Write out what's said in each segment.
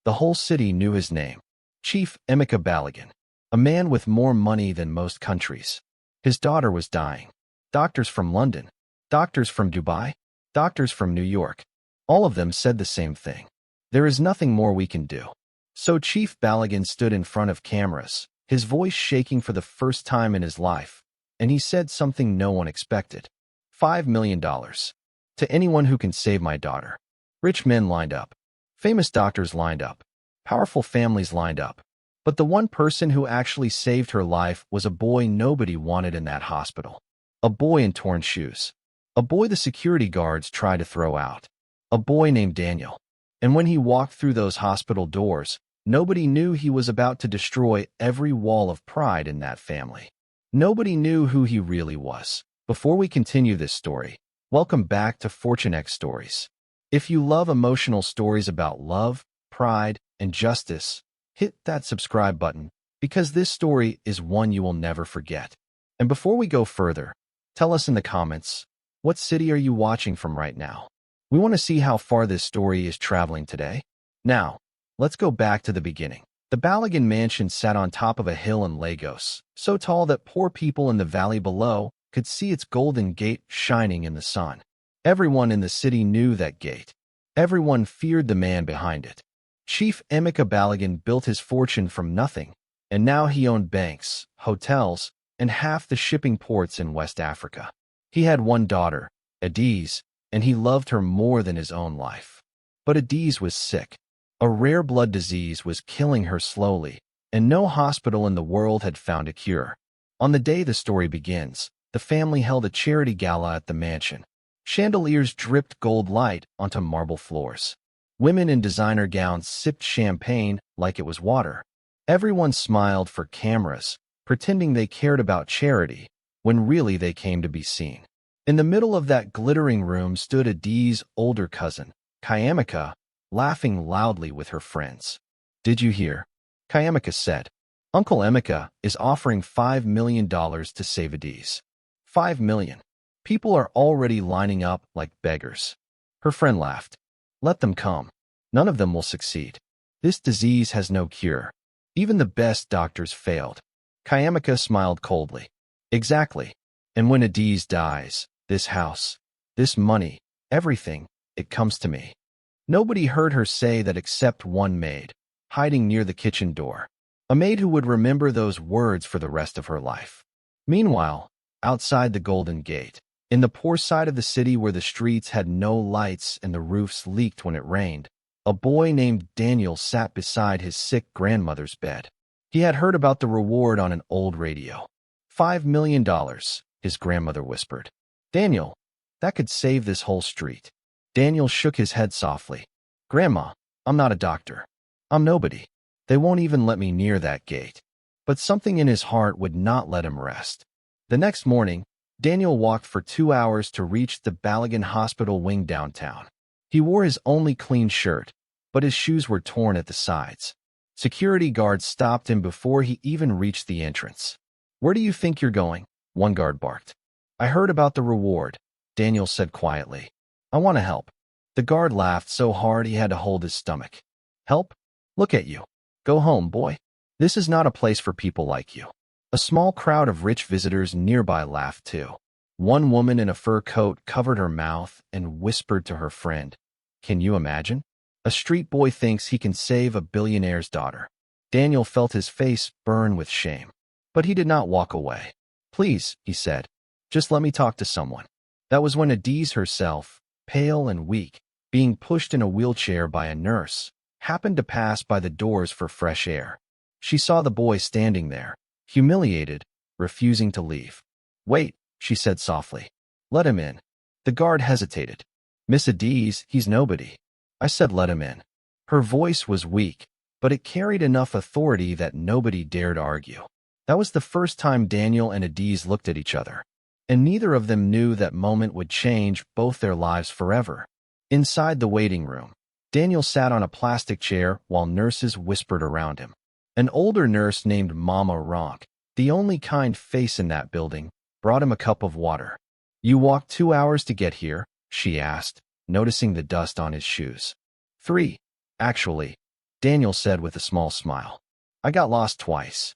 The whole city knew his name. Chief Emeka Balogun, a man with more money than most countries. His daughter was dying. Doctors from London, doctors from Dubai, doctors from New York. All of them said the same thing. There is nothing more we can do. So Chief Balogun stood in front of cameras, his voice shaking for the first time in his life, and he said something no one expected. $5 million. To anyone who can save my daughter. Rich men lined up. Famous doctors lined up. Powerful families lined up. But the one person who actually saved her life was a boy nobody wanted in that hospital. A boy in torn shoes. A boy the security guards tried to throw out. A boy named Daniel. And when he walked through those hospital doors, nobody knew he was about to destroy every wall of pride in that family. Nobody knew who he really was. Before we continue this story, welcome back to Fortune X Stories. If you love emotional stories about love, pride, and justice, hit that subscribe button because this story is one you will never forget. And before we go further, tell us in the comments, what city are you watching from right now? We want to see how far this story is traveling today. Now, let's go back to the beginning. The Balogun mansion sat on top of a hill in Lagos, so tall that poor people in the valley below could see its golden gate shining in the sun. Everyone in the city knew that gate. Everyone feared the man behind it. Chief Emeka Balogun built his fortune from nothing, and now he owned banks, hotels, and half the shipping ports in West Africa. He had one daughter, Adiz, and he loved her more than his own life. But Adiz was sick. A rare blood disease was killing her slowly, and no hospital in the world had found a cure. On the day the story begins, the family held a charity gala at the mansion. Chandeliers dripped gold light onto marble floors. Women in designer gowns sipped champagne like it was water. Everyone smiled for cameras, pretending they cared about charity, when really they came to be seen. In the middle of that glittering room stood Adiz's older cousin, Kayamika, laughing loudly with her friends. "Did you hear?" Kayamika said. "Uncle Emeka is offering $5 million to save Adiz." $5 million. People are already lining up like beggars. Her friend laughed. "Let them come. None of them will succeed. This disease has no cure. Even the best doctors failed." Kayamika smiled coldly. "Exactly. And when Adiz dies, this house, this money, everything, it comes to me." Nobody heard her say that except one maid, hiding near the kitchen door. A maid who would remember those words for the rest of her life. Meanwhile, outside the Golden Gate, in the poor side of the city where the streets had no lights and the roofs leaked when it rained, a boy named Daniel sat beside his sick grandmother's bed. He had heard about the reward on an old radio. $5 million, his grandmother whispered. "Daniel, that could save this whole street." Daniel shook his head softly. "Grandma, I'm not a doctor. I'm nobody. They won't even let me near that gate." But something in his heart would not let him rest. The next morning, Daniel walked for 2 hours to reach the Balogun Hospital wing downtown. He wore his only clean shirt, but his shoes were torn at the sides. Security guards stopped him before he even reached the entrance. "Where do you think you're going?" one guard barked. "I heard about the reward," Daniel said quietly. "I want to help." The guard laughed so hard he had to hold his stomach. "Help? Look at you. Go home, boy. This is not a place for people like you." A small crowd of rich visitors nearby laughed too. One woman in a fur coat covered her mouth and whispered to her friend, "Can you imagine? A street boy thinks he can save a billionaire's daughter." Daniel felt his face burn with shame. But he did not walk away. "Please," he said, "just let me talk to someone." That was when Adiz herself, pale and weak, being pushed in a wheelchair by a nurse, happened to pass by the doors for fresh air. She saw the boy standing there, humiliated, refusing to leave. "Wait," she said softly. "Let him in." The guard hesitated. "Miss Adiz, he's nobody." "I said let him in." Her voice was weak, but it carried enough authority that nobody dared argue. That was the first time Daniel and Adiz looked at each other, and neither of them knew that moment would change both their lives forever. Inside the waiting room, Daniel sat on a plastic chair while nurses whispered around him. An older nurse named Mama Ronk, the only kind face in that building, brought him a cup of water. "You walked 2 hours to get here?" she asked, noticing the dust on his shoes. "3, actually." Daniel said with a small smile. I got lost twice.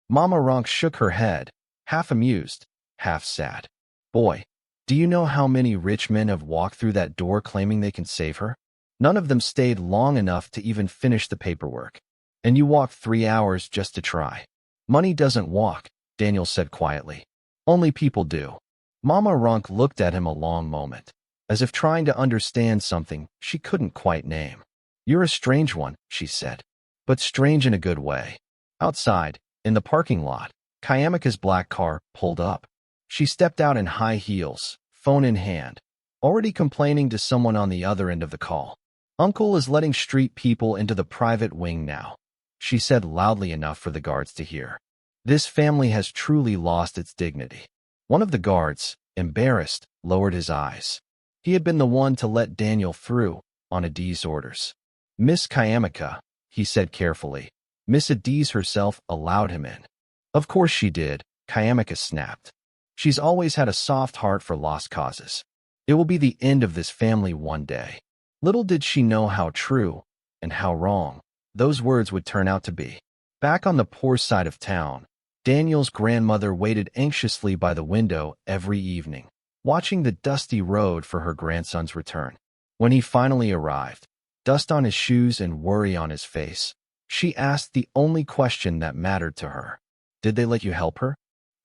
Mama Ronk shook her head, half amused, half sad. Boy, do you know how many rich men have walked through that door claiming they can save her? None of them stayed long enough to even finish the paperwork. And you walked 3 hours just to try. Money doesn't walk, Daniel said quietly. Only people do. Mama Ronk looked at him a long moment, as if trying to understand something she couldn't quite name. You're a strange one, she said, but strange in a good way. Outside, in the parking lot, Kayamika's black car pulled up. She stepped out in high heels, phone in hand, already complaining to someone on the other end of the call. Uncle is letting street people into the private wing now, she said loudly enough for the guards to hear. This family has truly lost its dignity. One of the guards, embarrassed, lowered his eyes. He had been the one to let Daniel through, on Adi's orders. Miss Kayamika, he said carefully. Miss Adiz herself allowed him in. Of course she did, Kayamika snapped. She's always had a soft heart for lost causes. It will be the end of this family one day. Little did she know how true, and how wrong, those words would turn out to be. Back on the poor side of town, Daniel's grandmother waited anxiously by the window every evening, watching the dusty road for her grandson's return. When he finally arrived, dust on his shoes and worry on his face, she asked the only question that mattered to her. Did they let you help her?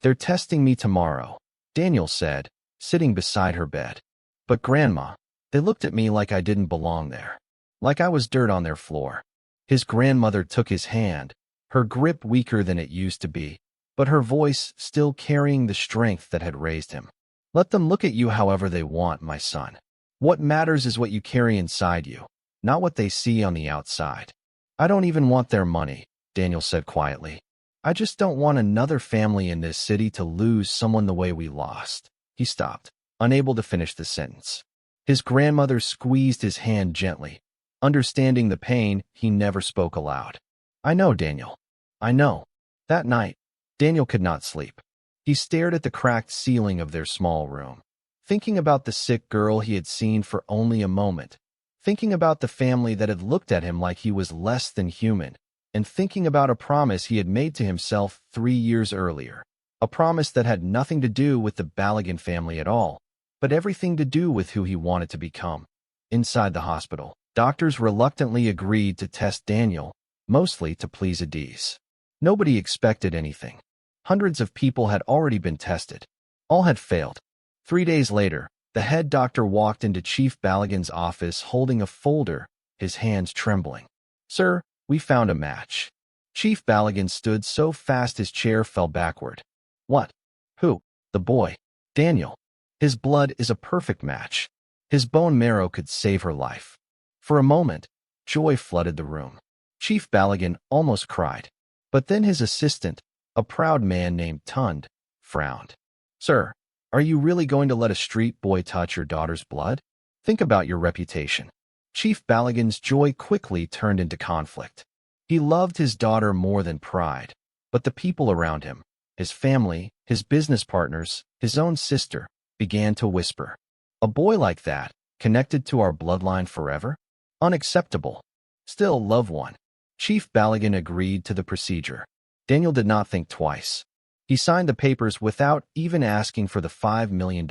They're testing me tomorrow, Daniel said, sitting beside her bed. But Grandma, they looked at me like I didn't belong there, like I was dirt on their floor. His grandmother took his hand, her grip weaker than it used to be, but her voice still carrying the strength that had raised him. Let them look at you however they want, my son. What matters is what you carry inside you, not what they see on the outside. I don't even want their money, Daniel said quietly. I just don't want another family in this city to lose someone the way we lost. He stopped, unable to finish the sentence. His grandmother squeezed his hand gently. Understanding the pain, he never spoke aloud. I know, Daniel. I know. That night, Daniel could not sleep. He stared at the cracked ceiling of their small room, thinking about the sick girl he had seen for only a moment, thinking about the family that had looked at him like he was less than human, and thinking about a promise he had made to himself 3 years earlier, a promise that had nothing to do with the Baligan family at all, but everything to do with who he wanted to become. Inside the hospital, doctors reluctantly agreed to test Daniel, mostly to please Adiz. Nobody expected anything. Hundreds of people had already been tested. All had failed. 3 days later, the head doctor walked into Chief Baligan's office holding a folder, his hands trembling. Sir, we found a match. Chief Baligan stood so fast his chair fell backward. What? Who? The boy. Daniel. His blood is a perfect match. His bone marrow could save her life. For a moment, joy flooded the room. Chief Baligan almost cried. But then his assistant, a proud man named Tund, frowned. Sir, are you really going to let a street boy touch your daughter's blood? Think about your reputation. Chief Baligan's joy quickly turned into conflict. He loved his daughter more than pride, but the people around him, his family, his business partners, his own sister, began to whisper. A boy like that, connected to our bloodline forever? Unacceptable. Still love one. Chief Baligan agreed to the procedure. Daniel did not think twice. He signed the papers without even asking for the $5 million.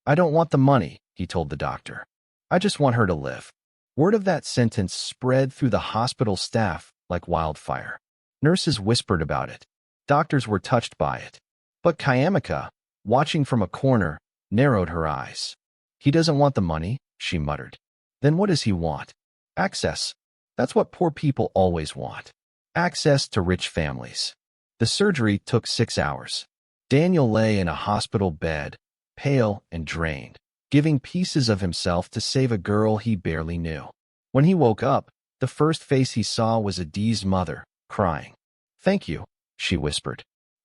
I don't want the money, he told the doctor. I just want her to live. Word of that sentence spread through the hospital staff like wildfire. Nurses whispered about it. Doctors were touched by it. But Kayamika, watching from a corner, narrowed her eyes. He doesn't want the money, she muttered. Then what does he want? Access. That's what poor people always want. Access to rich families. The surgery took 6 hours. Daniel lay in a hospital bed, pale and drained, giving pieces of himself to save a girl he barely knew. When he woke up, the first face he saw was Adiz's mother, crying. Thank you, she whispered.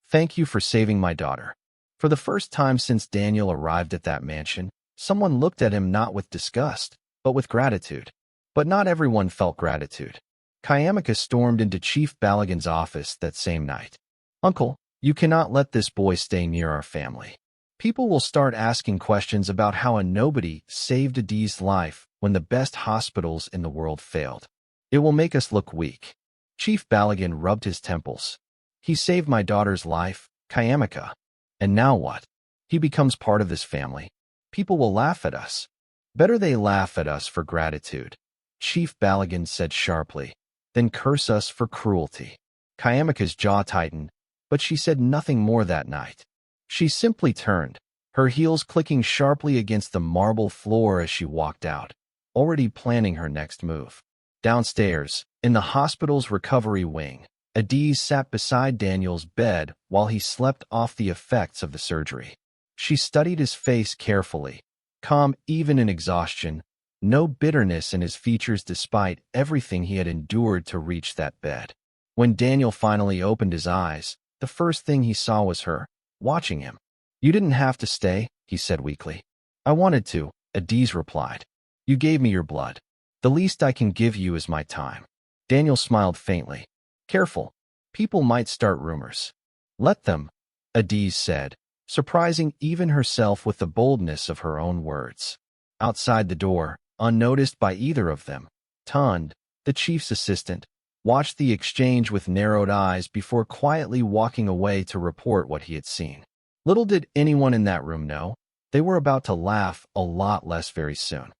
Thank you for saving my daughter. For the first time since Daniel arrived at that mansion, someone looked at him not with disgust, but with gratitude. But not everyone felt gratitude. Kayamika stormed into Chief Baligan's office that same night. Uncle, you cannot let this boy stay near our family. People will start asking questions about how a nobody saved Adiz's life when the best hospitals in the world failed. It will make us look weak. Chief Baligan rubbed his temples. He saved my daughter's life, Kayamika. And now what? He becomes part of this family. People will laugh at us. Better they laugh at us for gratitude, Chief Baligan said sharply, than curse us for cruelty. Kayamika's jaw tightened, but she said nothing more that night. She simply turned, her heels clicking sharply against the marble floor as she walked out, already planning her next move. Downstairs, in the hospital's recovery wing, Adiz sat beside Daniel's bed while he slept off the effects of the surgery. She studied his face carefully, calm even in exhaustion, no bitterness in his features despite everything he had endured to reach that bed. When Daniel finally opened his eyes, the first thing he saw was her, watching him. "You didn't have to stay," he said weakly. "I wanted to," Adiz replied. "You gave me your blood. The least I can give you is my time." Daniel smiled faintly. "Careful. People might start rumors." "Let them," Adiz said, surprising even herself with the boldness of her own words. Outside the door, unnoticed by either of them, Tund, the chief's assistant, watched the exchange with narrowed eyes before quietly walking away to report what he had seen. Little did anyone in that room know, they were about to laugh a lot less very soon.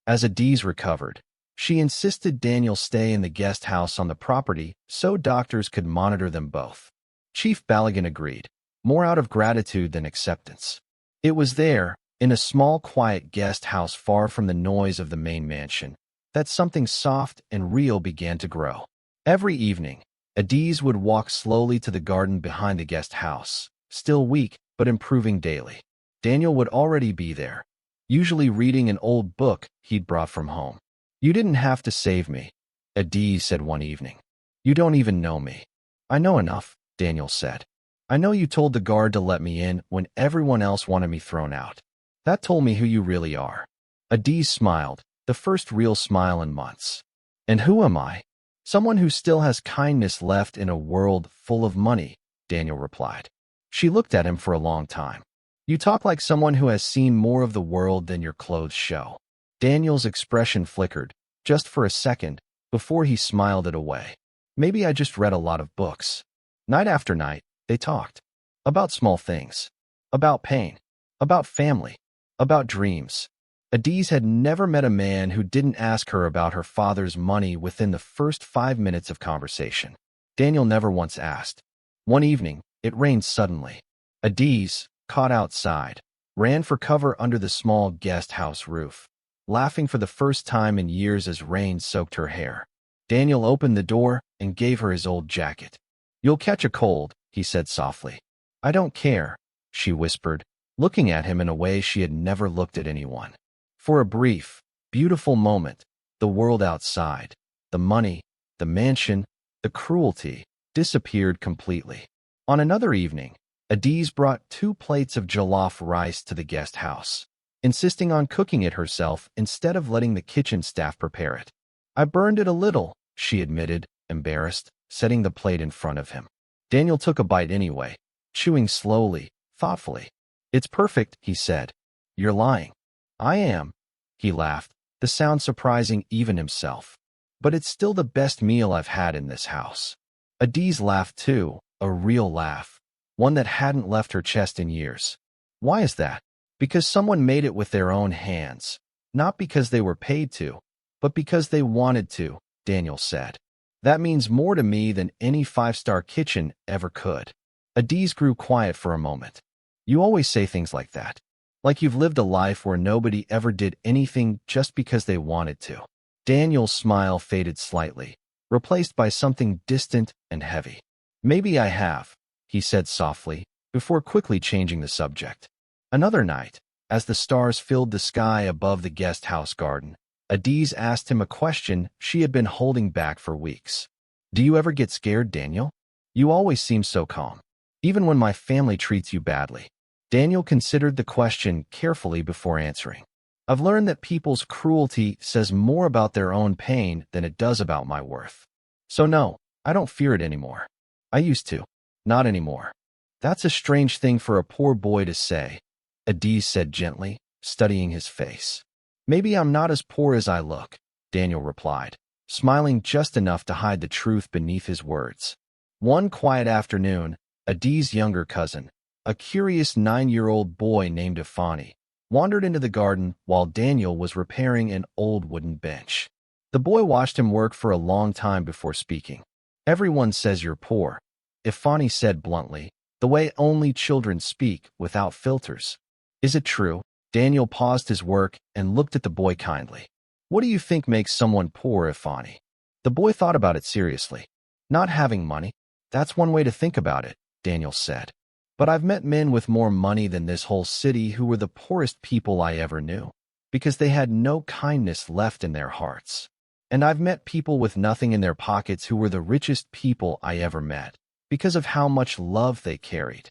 As Adiz recovered, she insisted Daniel stay in the guest house on the property so doctors could monitor them both. Chief Baligan agreed, more out of gratitude than acceptance. It was there, in a small quiet guest house far from the noise of the main mansion, that something soft and real began to grow. Every evening, Adiz would walk slowly to the garden behind the guest house, still weak but improving daily. Daniel would already be there, usually reading an old book he'd brought from home. "You didn't have to save me," Adiz said one evening. "You don't even know me." "I know enough," Daniel said. "I know you told the guard to let me in when everyone else wanted me thrown out. That told me who you really are." Adiz smiled, the first real smile in months. "And who am I?" "Someone who still has kindness left in a world full of money," Daniel replied. She looked at him for a long time. "You talk like someone who has seen more of the world than your clothes show." Daniel's expression flickered, just for a second, before he smiled it away. "Maybe I just read a lot of books." Night after night, they talked. About small things. About pain. About family. About dreams. Adiz had never met a man who didn't ask her about her father's money within the first 5 minutes of conversation. Daniel never once asked. One evening, it rained suddenly. Adiz, caught outside, ran for cover under the small guest house roof, laughing for the first time in years as rain soaked her hair. Daniel opened the door and gave her his old jacket. "You'll catch a cold," he said softly. "I don't care," she whispered, looking at him in a way she had never looked at anyone. For a brief, beautiful moment, the world outside, the money, the mansion, the cruelty, disappeared completely. On another evening, Adiz brought 2 plates of jollof rice to the guest house, insisting on cooking it herself instead of letting the kitchen staff prepare it. "I burned it a little," she admitted, embarrassed, setting the plate in front of him. Daniel took a bite anyway, chewing slowly, thoughtfully. "It's perfect," he said. "You're lying." "I am," he laughed, the sound surprising even himself. "But it's still the best meal I've had in this house." Adiz laughed too, a real laugh, one that hadn't left her chest in years. "Why is that?" "Because someone made it with their own hands. Not because they were paid to, but because they wanted to," Daniel said. "That means more to me than any 5-star kitchen ever could." Adiz grew quiet for a moment. "You always say things like that. Like you've lived a life where nobody ever did anything just because they wanted to." Daniel's smile faded slightly, replaced by something distant and heavy. "Maybe I have," he said softly, before quickly changing the subject. Another night, as the stars filled the sky above the guest house garden, Adiz asked him a question she had been holding back for weeks. "Do you ever get scared, Daniel? You always seem so calm, even when my family treats you badly." Daniel considered the question carefully before answering. "I've learned that people's cruelty says more about their own pain than it does about my worth. So no, I don't fear it anymore. I used to. Not anymore." "That's a strange thing for a poor boy to say," Adiz said gently, studying his face. "Maybe I'm not as poor as I look," Daniel replied. smiling just enough to hide the truth beneath his words. One quiet afternoon, Adi's younger cousin, a curious 9-year-old boy named Ifani, wandered into the garden while Daniel was repairing an old wooden bench. The boy watched him work for a long time before speaking. "Everyone says you're poor," Ifani said bluntly, the way only children speak, without filters. "Is it true?" Daniel paused his work and looked at the boy kindly. "What do you think makes someone poor, Ifani?" The boy thought about it seriously. "Not having money? That's one way to think about it," Daniel said. "But I've met men with more money than this whole city who were the poorest people I ever knew, because they had no kindness left in their hearts. And I've met people with nothing in their pockets who were the richest people I ever met, because of how much love they carried."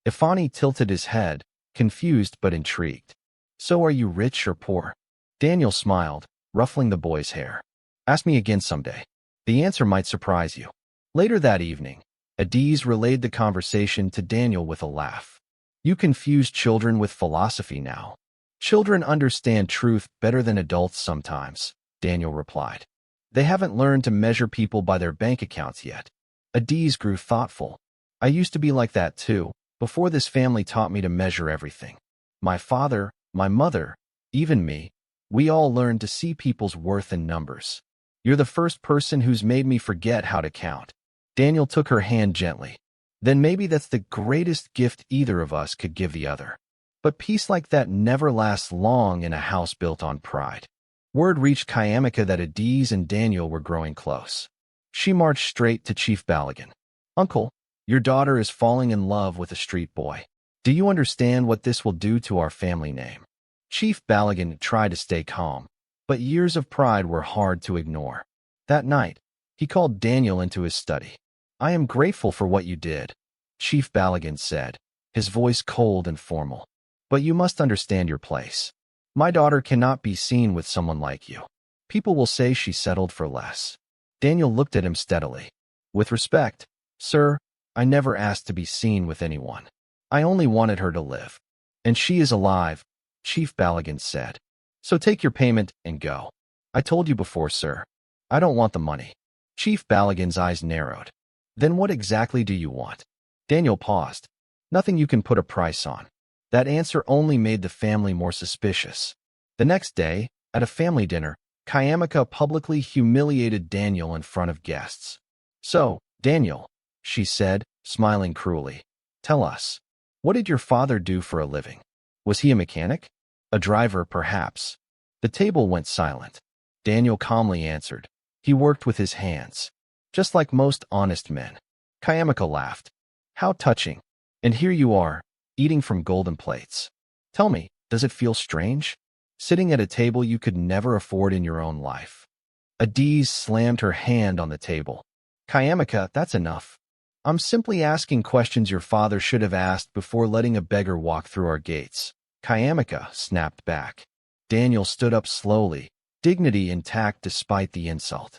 Ifani tilted his head, confused but intrigued. "So are you rich or poor?" Daniel smiled, ruffling the boy's hair. "Ask me again someday. The answer might surprise you." Later that evening, Adiz relayed the conversation to Daniel with a laugh. "You confuse children with philosophy now. Children understand truth better than adults sometimes," Daniel replied. "They haven't learned to measure people by their bank accounts yet." Adiz grew thoughtful. "I used to be like that too, before this family taught me to measure everything. My father, my mother, even me, we all learned to see people's worth in numbers. You're the first person who's made me forget how to count." Daniel took her hand gently. "Then maybe that's the greatest gift either of us could give the other. But peace like that never lasts long in a house built on pride." Word reached Kayamika that Adiz and Daniel were growing close. She marched straight to Chief Balagan. "Uncle, your daughter is falling in love with a street boy. Do you understand what this will do to our family name?" Chief Balagan tried to stay calm, but years of pride were hard to ignore. That night, he called Daniel into his study. "I am grateful for what you did," Chief Balagan said, his voice cold and formal. "But you must understand your place. My daughter cannot be seen with someone like you. People will say she settled for less." Daniel looked at him steadily. "With respect, sir, I never asked to be seen with anyone. I only wanted her to live. And she is alive," Chief Balagan said. "So take your payment and go. I told you before, sir. I don't want the money." Chief Balagan's eyes narrowed. "Then what exactly do you want?" Daniel paused. "Nothing you can put a price on." That answer only made the family more suspicious. The next day, at a family dinner, Kayamika publicly humiliated Daniel in front of guests. "So, Daniel," she said, smiling cruelly, "tell us, what did your father do for a living? Was he a mechanic? A driver, perhaps?" The table went silent. Daniel calmly answered, "He worked with his hands, just like most honest men." Kayamika laughed. "How touching. And here you are, eating from golden plates. Tell me, does it feel strange? Sitting at a table you could never afford in your own life." Adiz slammed her hand on the table. "Kayamika, that's enough. I'm simply asking questions your father should have asked before letting a beggar walk through our gates." Kayamika snapped back. Daniel stood up slowly, dignity intact despite the insult.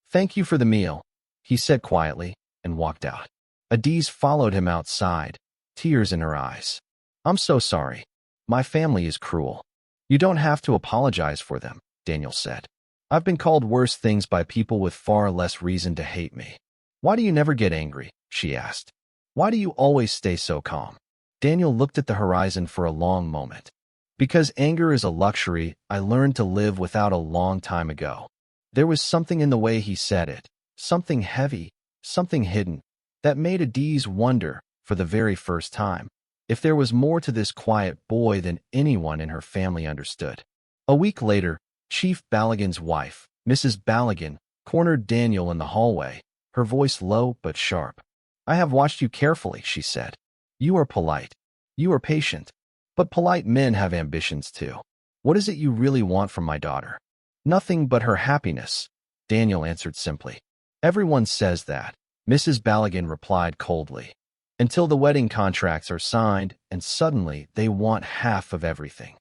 "Thank you for the meal," he said quietly, and walked out. Adiz followed him outside, tears in her eyes. "I'm so sorry. My family is cruel." "You don't have to apologize for them," Daniel said. "I've been called worse things by people with far less reason to hate me." "Why do you never get angry?" she asked. "Why do you always stay so calm?" Daniel looked at the horizon for a long moment. "Because anger is a luxury I learned to live without a long time ago." There was something in the way he said it, something heavy, something hidden, that made Adiz wonder, for the very first time, if there was more to this quiet boy than anyone in her family understood. A week later, Chief Balagan's wife, Mrs. Balagan, cornered Daniel in the hallway, her voice low but sharp. "I have watched you carefully," she said. "You are polite. You are patient. But polite men have ambitions too. What is it you really want from my daughter?" "Nothing but her happiness," Daniel answered simply. "Everyone says that," Mrs. Balagan replied coldly, "until the wedding contracts are signed and suddenly they want half of everything."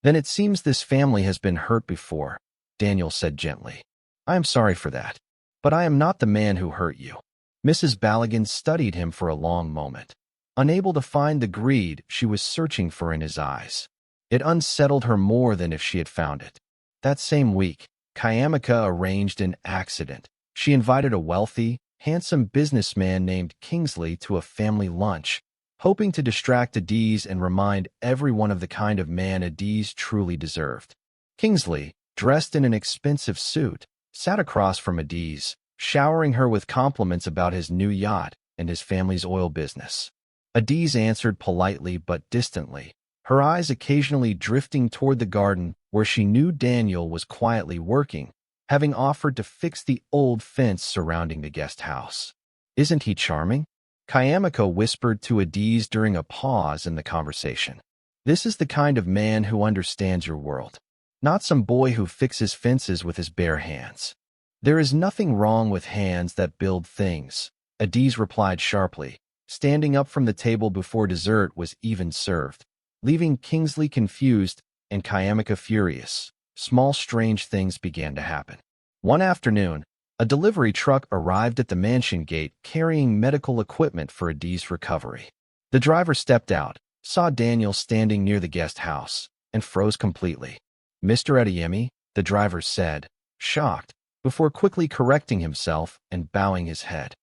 "Then it seems this family has been hurt before," Daniel said gently. "I am sorry for that. But I am not the man who hurt you." Mrs. Balagan studied him for a long moment, unable to find the greed she was searching for in his eyes. It unsettled her more than if she had found it. That same week, Kayamika arranged an accident. She invited a wealthy, handsome businessman named Kingsley to a family lunch, hoping to distract Adiz and remind everyone of the kind of man Adiz truly deserved. Kingsley, dressed in an expensive suit, sat across from Adiz, showering her with compliments about his new yacht and his family's oil business. Adiz answered politely but distantly, her eyes occasionally drifting toward the garden where she knew Daniel was quietly working, having offered to fix the old fence surrounding the guest house. "Isn't he charming?" Kayamiko whispered to Adiz during a pause in the conversation. "This is the kind of man who understands your world, not some boy who fixes fences with his bare hands." "There is nothing wrong with hands that build things," Adiz replied sharply, standing up from the table before dessert was even served, leaving Kingsley confused and Kayamika furious. Small strange things began to happen. One afternoon, a delivery truck arrived at the mansion gate carrying medical equipment for Adiz's recovery. The driver stepped out, saw Daniel standing near the guest house, and froze completely. "Mr. Adeyemi," the driver said, shocked, before quickly correcting himself and bowing his head.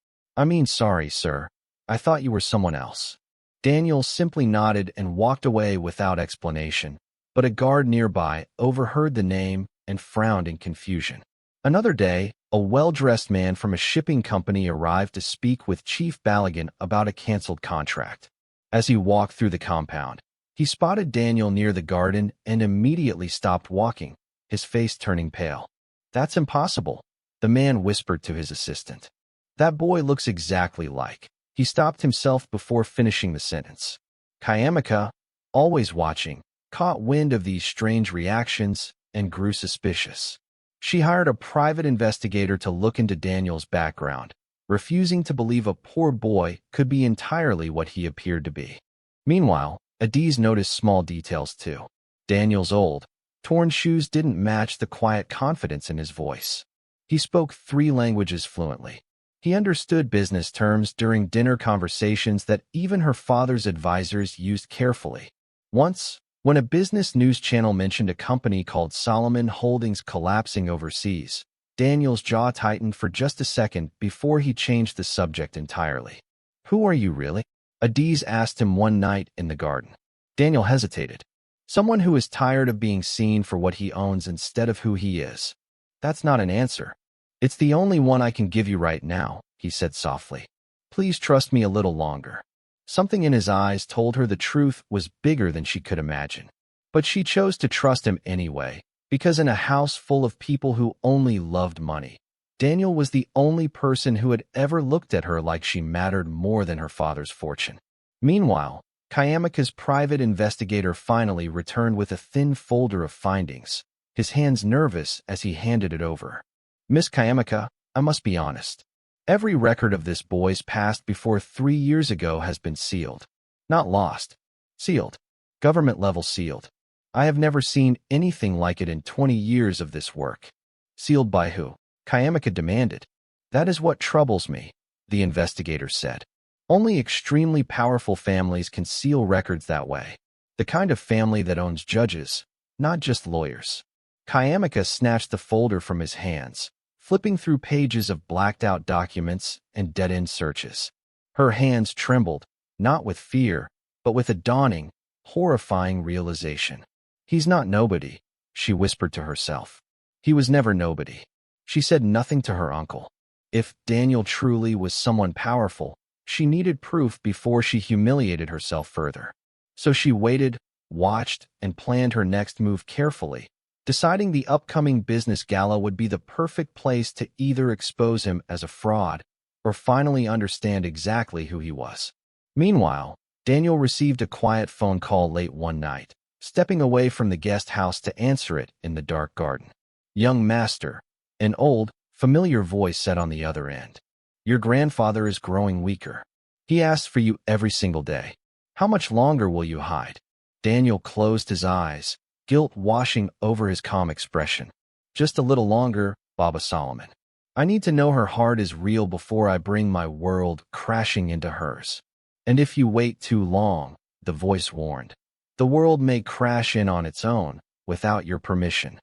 Sorry, sir. I thought you were someone else." Daniel simply nodded and walked away without explanation, but a guard nearby overheard the name and frowned in confusion. Another day, a well-dressed man from a shipping company arrived to speak with Chief Baligan about a canceled contract. As he walked through the compound, he spotted Daniel near the garden and immediately stopped walking, his face turning pale. "That's impossible," the man whispered to his assistant. "That boy looks exactly like." He stopped himself before finishing the sentence. Kayamika, always watching, caught wind of these strange reactions and grew suspicious. She hired a private investigator to look into Daniel's background, refusing to believe a poor boy could be entirely what he appeared to be. Meanwhile, Adiz noticed small details too. Daniel's old, torn shoes didn't match the quiet confidence in his voice. He spoke 3 languages fluently. He understood business terms during dinner conversations that even her father's advisors used carefully. Once, when a business news channel mentioned a company called Solomon Holdings collapsing overseas, Daniel's jaw tightened for just a second before he changed the subject entirely. "Who are you really?" Adiz asked him one night in the garden. Daniel hesitated. "Someone who is tired of being seen for what he owns instead of who he is." "That's not an answer." "It's the only one I can give you right now," he said softly. "Please trust me a little longer." Something in his eyes told her the truth was bigger than she could imagine. But she chose to trust him anyway, because in a house full of people who only loved money, Daniel was the only person who had ever looked at her like she mattered more than her father's fortune. Meanwhile, Kayamika's private investigator finally returned with a thin folder of findings, his hands nervous as he handed it over. "Miss Kayamika, I must be honest. Every record of this boy's past before 3 years ago has been sealed. Not lost. Sealed. Government-level sealed. I have never seen anything like it in 20 years of this work." "Sealed by who?" Kayamika demanded. "That is what troubles me," the investigator said. "Only extremely powerful families can seal records that way. The kind of family that owns judges, not just lawyers." Kayamika snatched the folder from his hands, flipping through pages of blacked-out documents and dead-end searches. Her hands trembled, not with fear, but with a dawning, horrifying realization. "He's not nobody," she whispered to herself. "He was never nobody." She said nothing to her uncle. If Daniel truly was someone powerful, she needed proof before she humiliated herself further. So she waited, watched, and planned her next move carefully, deciding the upcoming business gala would be the perfect place to either expose him as a fraud or finally understand exactly who he was. Meanwhile, Daniel received a quiet phone call late one night, stepping away from the guest house to answer it in the dark garden. "Young master," an old, familiar voice said on the other end. "Your grandfather is growing weaker. He asks for you every single day. How much longer will you hide?" Daniel closed his eyes, guilt washing over his calm expression. "Just a little longer, Baba Solomon. I need to know her heart is real before I bring my world crashing into hers. And if you wait too long," the voice warned, "the world may crash in on its own, without your permission."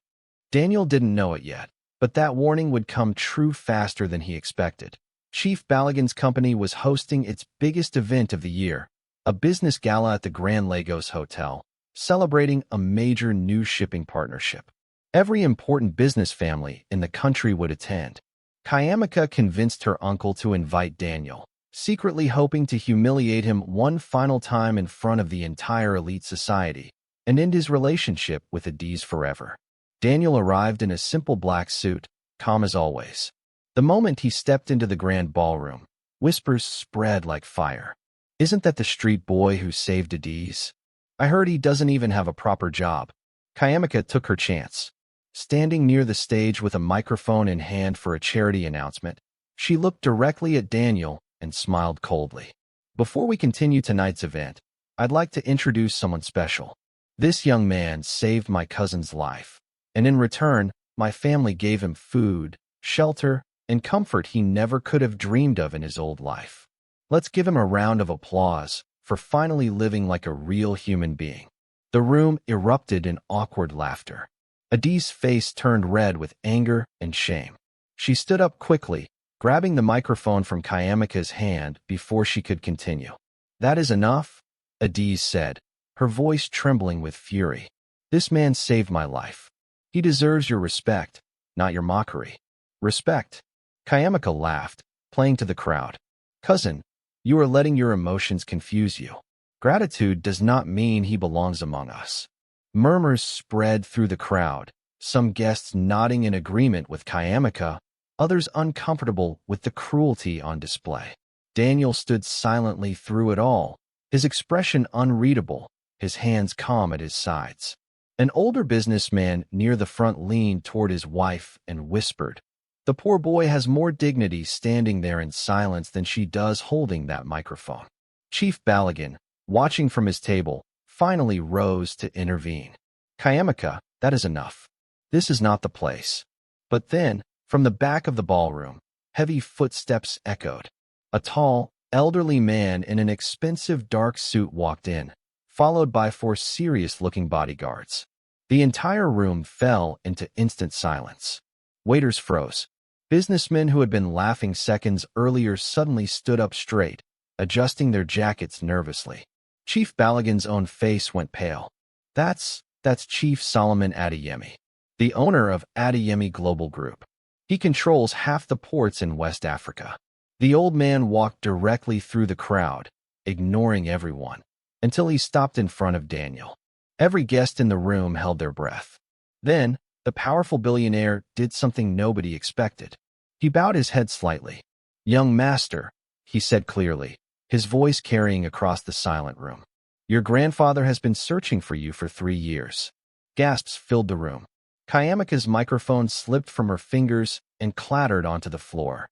Daniel didn't know it yet, But that warning would come true faster than he expected. Chief Balogun's company was hosting its biggest event of the year, a business gala at the Grand Lagos Hotel, celebrating a major new shipping partnership. Every important business family in the country would attend. Kayamika convinced her uncle to invite Daniel, secretly hoping to humiliate him one final time in front of the entire elite society and end his relationship with Adiz forever. Daniel arrived in a simple black suit, calm as always. The moment he stepped into the grand ballroom, whispers spread like fire. "Isn't that the street boy who saved Adiz? I heard he doesn't even have a proper job." Kayamika took her chance. Standing near the stage with a microphone in hand for a charity announcement, she looked directly at Daniel and smiled coldly. "Before we continue tonight's event, I'd like to introduce someone special. This young man saved my cousin's life, and in return, my family gave him food, shelter, and comfort he never could have dreamed of in his old life. Let's give him a round of applause for finally living like a real human being." The room erupted in awkward laughter. Adiz's face turned red with anger and shame. She stood up quickly, grabbing the microphone from Kayamika's hand before she could continue. "That is enough," Adiz said, her voice trembling with fury. "This man saved my life. He deserves your respect, not your mockery." "Respect?" Kayamika laughed, playing to the crowd. "Cousin, you are letting your emotions confuse you. Gratitude does not mean he belongs among us." Murmurs spread through the crowd, some guests nodding in agreement with Kayamika, others uncomfortable with the cruelty on display. Daniel stood silently through it all, his expression unreadable, his hands calm at his sides. An older businessman near the front leaned toward his wife and whispered, "The poor boy has more dignity standing there in silence than she does holding that microphone." Chief Balogun, watching from his table, finally rose to intervene. "Kayamika, that is enough. This is not the place." But then, from the back of the ballroom, heavy footsteps echoed. A tall, elderly man in an expensive dark suit walked in, followed by 4 serious-looking bodyguards. The entire room fell into instant silence. Waiters froze. Businessmen who had been laughing seconds earlier suddenly stood up straight, adjusting their jackets nervously. Chief Balogun's own face went pale. That's Chief Solomon Adeyemi, the owner of Adeyemi Global Group. He controls half the ports in West Africa. The old man walked directly through the crowd, ignoring everyone, until he stopped in front of Daniel. Every guest in the room held their breath. Then, the powerful billionaire did something nobody expected. He bowed his head slightly. "Young master," he said clearly, his voice carrying across the silent room. "Your grandfather has been searching for you for 3 years." Gasps filled the room. Kayamika's microphone slipped from her fingers and clattered onto the floor.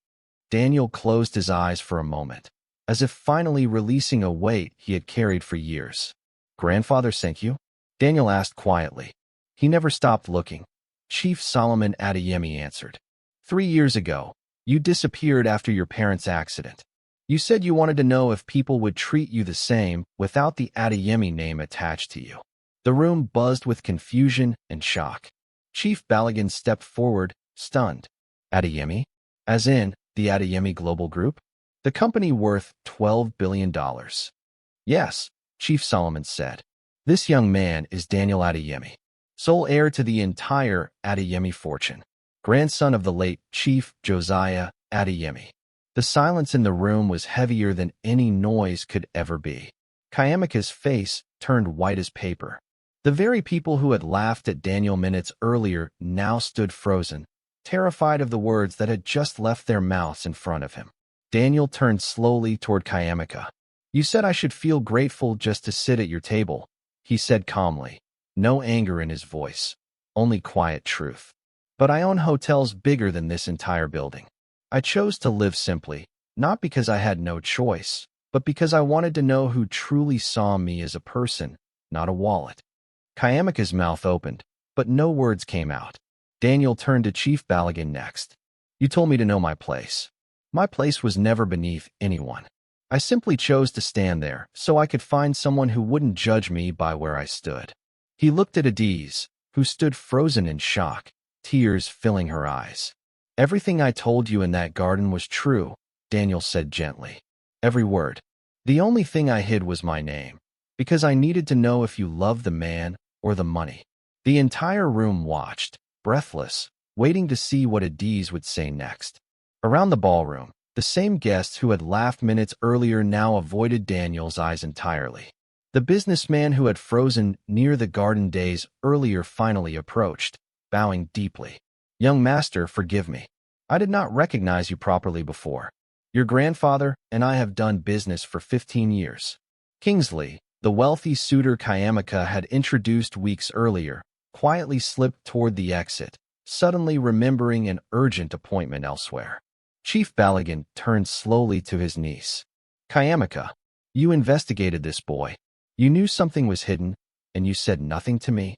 Daniel closed his eyes for a moment, as if finally releasing a weight he had carried for years. "Grandfather sent you?" Daniel asked quietly. He never stopped looking. Chief Solomon Adeyemi answered. 3 years ago, you disappeared after your parents' accident. You said you wanted to know if people would treat you the same without the Adeyemi name attached to you." The room buzzed with confusion and shock. Chief Balogun stepped forward, stunned. "Adeyemi? As in, the Adeyemi Global Group? The company worth $12 billion. "Yes," Chief Solomon said. "This young man is Daniel Adeyemi, sole heir to the entire Adeyemi fortune, grandson of the late Chief Josiah Adeyemi." The silence in the room was heavier than any noise could ever be. Kayamika's face turned white as paper. The very people who had laughed at Daniel minutes earlier now stood frozen, terrified of the words that had just left their mouths in front of him. Daniel turned slowly toward Kayamika. "You said I should feel grateful just to sit at your table," he said calmly, no anger in his voice, only quiet truth. "But I own hotels bigger than this entire building. I chose to live simply, not because I had no choice, but because I wanted to know who truly saw me as a person, not a wallet." Kayamika's mouth opened, but no words came out. Daniel turned to Chief Balogun next. "You told me to know my place. My place was never beneath anyone. I simply chose to stand there so I could find someone who wouldn't judge me by where I stood." He looked at Adiz, who stood frozen in shock, tears filling her eyes. Everything I told you in that garden was true, Daniel said gently. Every word. The only thing I hid was my name, because I needed to know if you loved the man or the money. The entire room watched, breathless, waiting to see what Adiz would say next. Around the ballroom, the same guests who had laughed minutes earlier now avoided Daniel's eyes entirely. The businessman who had frozen near the garden days earlier finally approached, bowing deeply. Young master, forgive me. I did not recognize you properly before. Your grandfather and I have done business for 15 years. Kingsley, the wealthy suitor Kayamika had introduced weeks earlier, quietly slipped toward the exit, suddenly remembering an urgent appointment elsewhere. Chief Baligan turned slowly to his niece. Kayamika, you investigated this boy. You knew something was hidden, and you said nothing to me?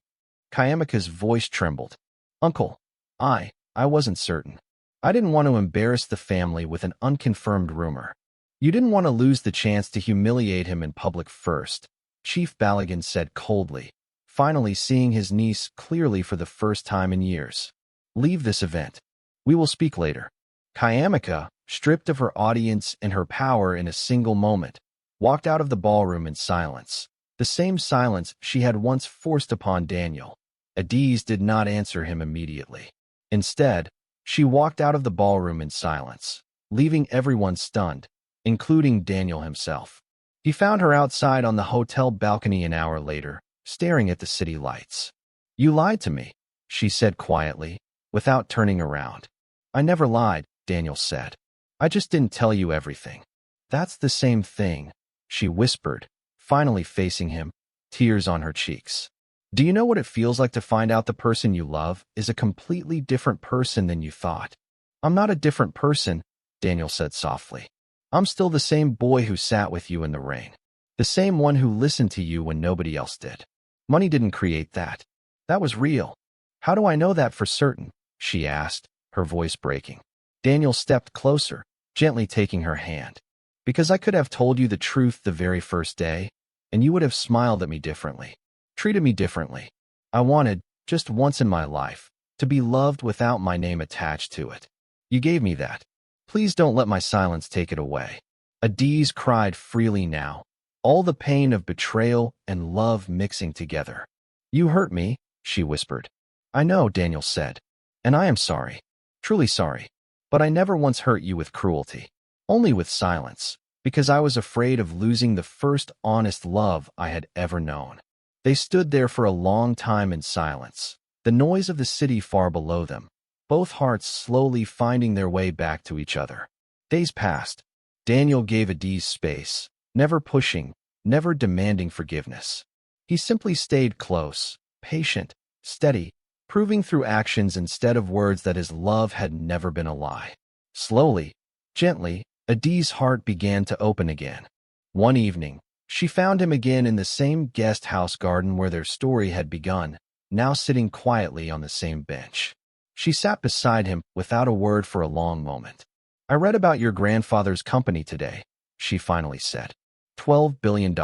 Kayamika's voice trembled. Uncle, I wasn't certain. I didn't want to embarrass the family with an unconfirmed rumor. You didn't want to lose the chance to humiliate him in public first, Chief Baligan said coldly, finally seeing his niece clearly for the first time in years. Leave this event. We will speak later. Kayamika, stripped of her audience and her power in a single moment, walked out of the ballroom in silence, the same silence she had once forced upon Daniel. Adiz did not answer him immediately. Instead, she walked out of the ballroom in silence, leaving everyone stunned, including Daniel himself. He found her outside on the hotel balcony an hour later, staring at the city lights. You lied to me, she said quietly, without turning around. I never lied, Daniel said. I just didn't tell you everything. That's the same thing, she whispered, finally facing him, tears on her cheeks. Do you know what it feels like to find out the person you love is a completely different person than you thought? I'm not a different person, Daniel said softly. I'm still the same boy who sat with you in the rain. The same one who listened to you when nobody else did. Money didn't create that. That was real. How do I know that for certain? She asked, her voice breaking. Daniel stepped closer, gently taking her hand. Because I could have told you the truth the very first day, and you would have smiled at me differently, treated me differently. I wanted, just once in my life, to be loved without my name attached to it. You gave me that. Please don't let my silence take it away. Adiz cried freely now, all the pain of betrayal and love mixing together. You hurt me, she whispered. I know, Daniel said. And I am sorry. Truly sorry. But I never once hurt you with cruelty. Only with silence, because I was afraid of losing the first honest love I had ever known. They stood there for a long time in silence, the noise of the city far below them, both hearts slowly finding their way back to each other. Days passed. Daniel gave Adiz space, never pushing, never demanding forgiveness. He simply stayed close, patient, steady, proving through actions instead of words that his love had never been a lie. Slowly, gently, Adiz's heart began to open again. One evening, she found him again in the same guest house garden where their story had begun, now sitting quietly on the same bench. She sat beside him without a word for a long moment. I read about your grandfather's company today, she finally said. $12 billion.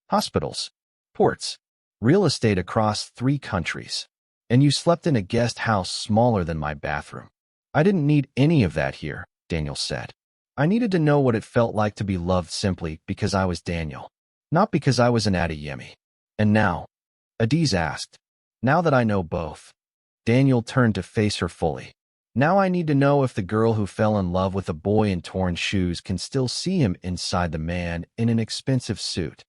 Hospitals, ports, real estate across 3 countries. And you slept in a guest house smaller than my bathroom. I didn't need any of that here, Daniel said. I needed to know what it felt like to be loved simply because I was Daniel, not because I was an Adeyemi. And now, Adiz asked, now that I know both. Daniel turned to face her fully. Now I need to know if the girl who fell in love with a boy in torn shoes can still see him inside the man in an expensive suit.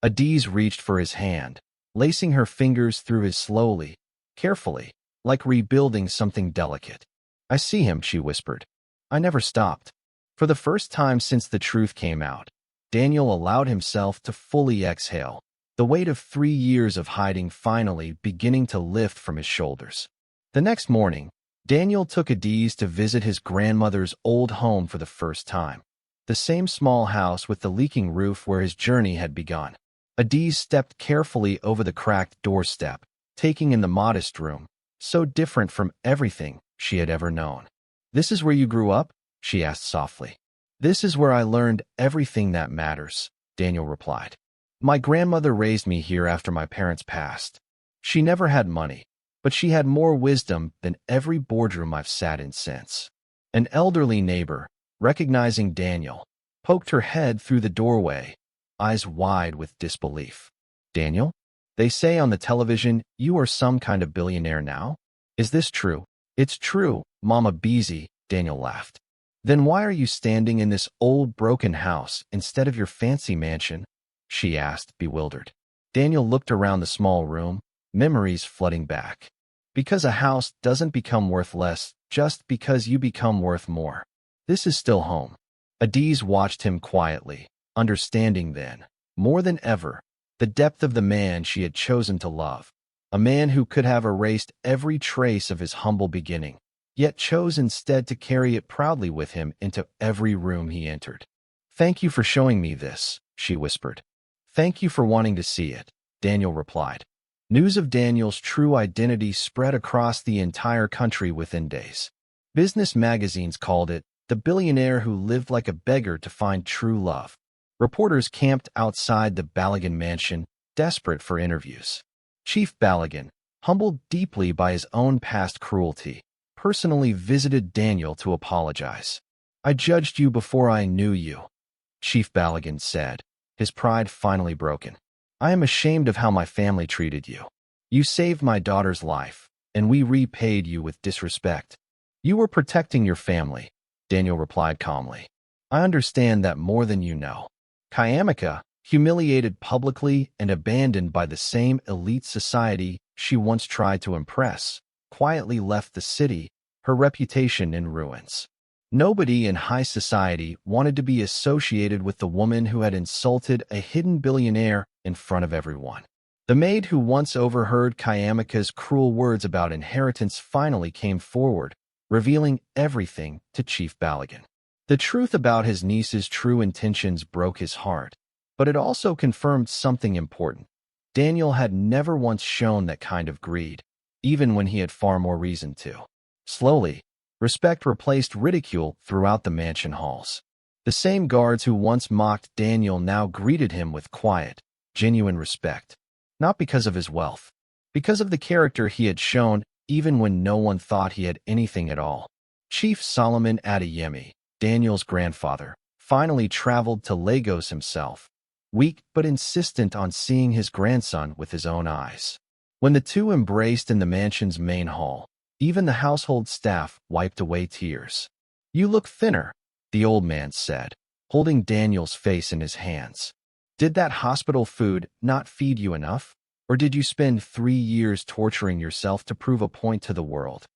Adiz reached for his hand, lacing her fingers through his slowly, carefully, like rebuilding something delicate. I see him, she whispered. I never stopped. For the first time since the truth came out, Daniel allowed himself to fully exhale, the weight of 3 years of hiding finally beginning to lift from his shoulders. The next morning, Daniel took Adiz to visit his grandmother's old home for the first time, the same small house with the leaking roof where his journey had begun. Adiz stepped carefully over the cracked doorstep, taking in the modest room, so different from everything she had ever known. This is where you grew up? She asked softly. This is where I learned everything that matters, Daniel replied. My grandmother raised me here after my parents passed. She never had money, but she had more wisdom than every boardroom I've sat in since. An elderly neighbor, recognizing Daniel, poked her head through the doorway, eyes wide with disbelief. Daniel? They say on the television you are some kind of billionaire now? Is this true? It's true, Mama Beezy, Daniel laughed. Then why are you standing in this old broken house instead of your fancy mansion? She asked, bewildered. Daniel looked around the small room, memories flooding back. Because a house doesn't become worth less just because you become worth more. This is still home. Adiz watched him quietly, understanding then, more than ever, the depth of the man she had chosen to love. A man who could have erased every trace of his humble beginning, yet chose instead to carry it proudly with him into every room he entered. Thank you for showing me this, she whispered. Thank you for wanting to see it, Daniel replied. News of Daniel's true identity spread across the entire country within days. Business magazines called it the billionaire who lived like a beggar to find true love. Reporters camped outside the Balogun mansion, desperate for interviews. Chief Balogun, humbled deeply by his own past cruelty, personally visited Daniel to apologize. I judged you before I knew you, Chief Balogun said, his pride finally broken. I am ashamed of how my family treated you. You saved my daughter's life, and we repaid you with disrespect. You were protecting your family, Daniel replied calmly. I understand that more than you know. Kayamika, humiliated publicly and abandoned by the same elite society she once tried to impress, quietly left the city, her reputation in ruins. Nobody in high society wanted to be associated with the woman who had insulted a hidden billionaire in front of everyone. The maid who once overheard Kayamika's cruel words about inheritance finally came forward, revealing everything to Chief Balogun. The truth about his niece's true intentions broke his heart, but it also confirmed something important. Daniel had never once shown that kind of greed, even when he had far more reason to. Slowly, respect replaced ridicule throughout the mansion halls. The same guards who once mocked Daniel now greeted him with quiet, genuine respect, not because of his wealth, because of the character he had shown even when no one thought he had anything at all. Chief Solomon Adeyemi, Daniel's grandfather, finally traveled to Lagos himself, weak but insistent on seeing his grandson with his own eyes. When the two embraced in the mansion's main hall, even the household staff wiped away tears. You look thinner, the old man said, holding Daniel's face in his hands. Did that hospital food not feed you enough? Or did you spend 3 years torturing yourself to prove a point to the world?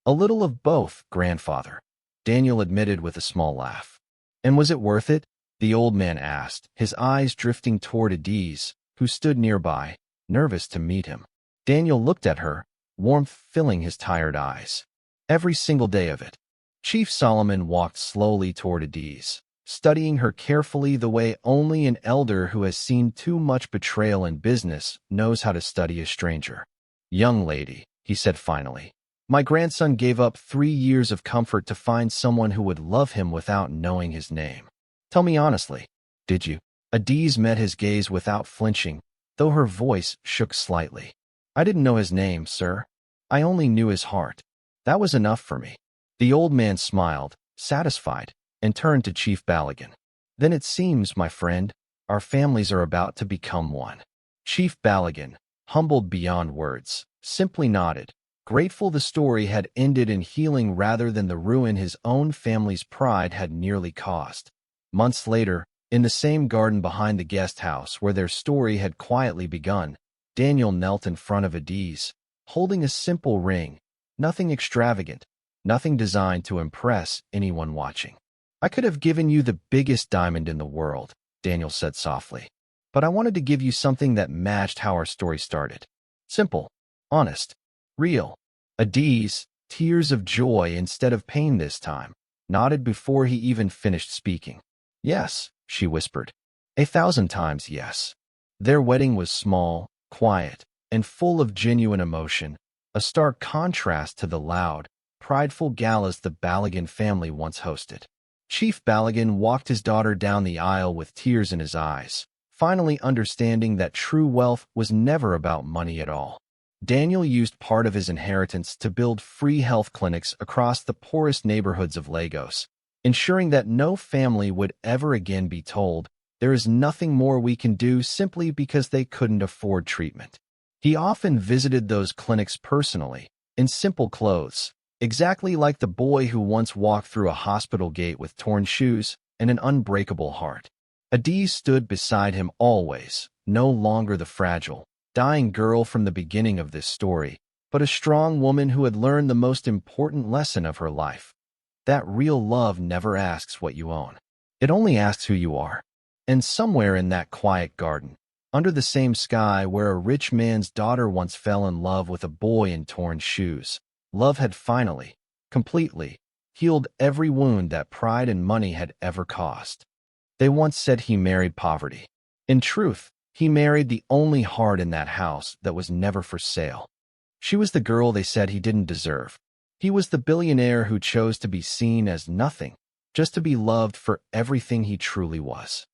A little of both, grandfather, Daniel admitted with a small laugh. And was it worth it? The old man asked, his eyes drifting toward Adiz, who stood nearby, nervous to meet him. Daniel looked at her, warmth filling his tired eyes. Every single day of it. Chief Solomon walked slowly toward Adiz, studying her carefully the way only an elder who has seen too much betrayal in business knows how to study a stranger. Young lady, he said finally, my grandson gave up 3 years of comfort to find someone who would love him without knowing his name. Tell me honestly, did you? Adiz met his gaze without flinching, though her voice shook slightly. I didn't know his name, sir. I only knew his heart. That was enough for me. The old man smiled, satisfied, and turned to Chief Balogun. Then it seems, my friend, our families are about to become one. Chief Balogun, humbled beyond words, simply nodded, grateful the story had ended in healing rather than the ruin his own family's pride had nearly caused. Months later, in the same garden behind the guest house where their story had quietly begun, Daniel knelt in front of Adiz, holding a simple ring, nothing extravagant, nothing designed to impress anyone watching. I could have given you the biggest diamond in the world, Daniel said softly, but I wanted to give you something that matched how our story started. Simple, honest, real. Adiz, tears of joy instead of pain this time, nodded before he even finished speaking. Yes, she whispered. 1,000 times yes. Their wedding was small, quiet, and full of genuine emotion, a stark contrast to the loud, prideful galas the Balogun family once hosted. Chief Balogun walked his daughter down the aisle with tears in his eyes, finally understanding that true wealth was never about money at all. Daniel used part of his inheritance to build free health clinics across the poorest neighborhoods of Lagos, ensuring that no family would ever again be told, "There is nothing more we can do," simply because they couldn't afford treatment. He often visited those clinics personally, in simple clothes, exactly like the boy who once walked through a hospital gate with torn shoes and an unbreakable heart. Adiz stood beside him always, no longer the fragile, dying girl from the beginning of this story, but a strong woman who had learned the most important lesson of her life. That real love never asks what you own. It only asks who you are. And somewhere in that quiet garden, under the same sky where a rich man's daughter once fell in love with a boy in torn shoes, love had finally, completely, healed every wound that pride and money had ever caused. They once said he married poverty. In truth, he married the only heart in that house that was never for sale. She was the girl they said he didn't deserve. He was the billionaire who chose to be seen as nothing, just to be loved for everything he truly was.